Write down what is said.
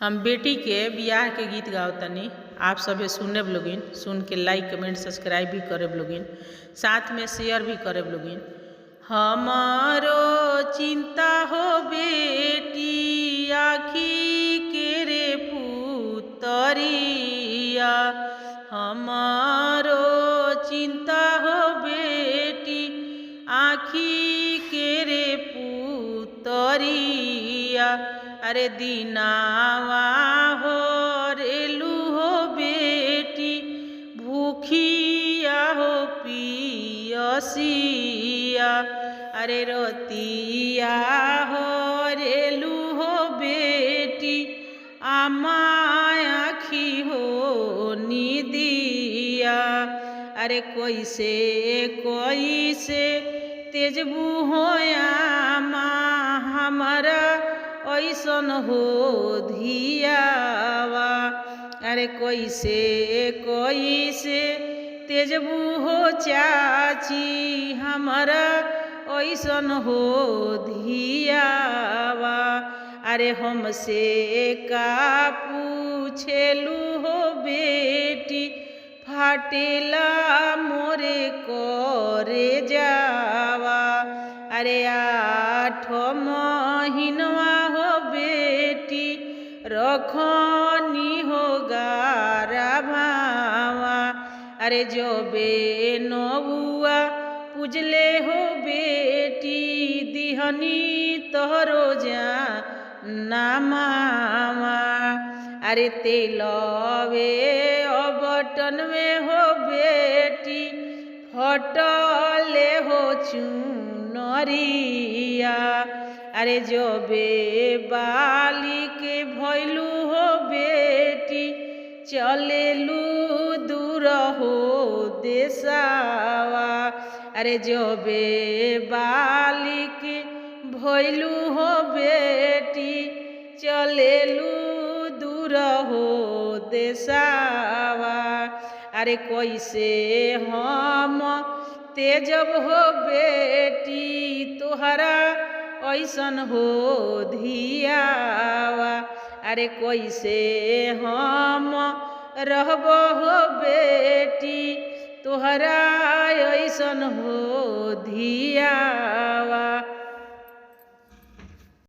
हम बेटी के बियाह के गीत गावतनी। आप सभे सुने लोगिन, सुन के लाइक कमेंट सब्सक्राइब भी करे लोगिन, साथ में शेयर भी करे लोगिन। हमारो चिंता हो बेटी आखी के रे पुतरिया, हमारो चिंता हो बेटी आखी के रे पुतरिया। अरे दीनावा हो रेलू हो बेटी भूखिया हो पियसिया। अरे रोतिया हो रेलू हो बेटी आखी हो निदिया। अरे कैसे तेजबू होया माँ हमारा ऐसन हो धियावा। अरे कैसे तेजबू हो चाची हमारा ऐसन हो धियावा। अरे हमसे का पूछेलू हो बेटी फाटेला मोरे करे जावा। अरे 8 महीनवा हो बेटी रखनी हो गारा भावा। अरे जो बे नौआ पूजले हो बेटी दिहनी तोहरो जा नामावा। अरे तेलवे अबटन में हो बेटी फटले हो चुनरिया। अरे जो बे बाली के भैलू हो बेटी चलेलू दूर हो देसावा। अरे जो बे बाली के भैलू हो बेटी चलेलू दूर हो देसावा। अरे कैसे हम तेजब हो बेटी तोहरा ऐसन हो धियावा। अरे कैसे हम रहब हो बेटी तोहरा ऐसन हो धियावा।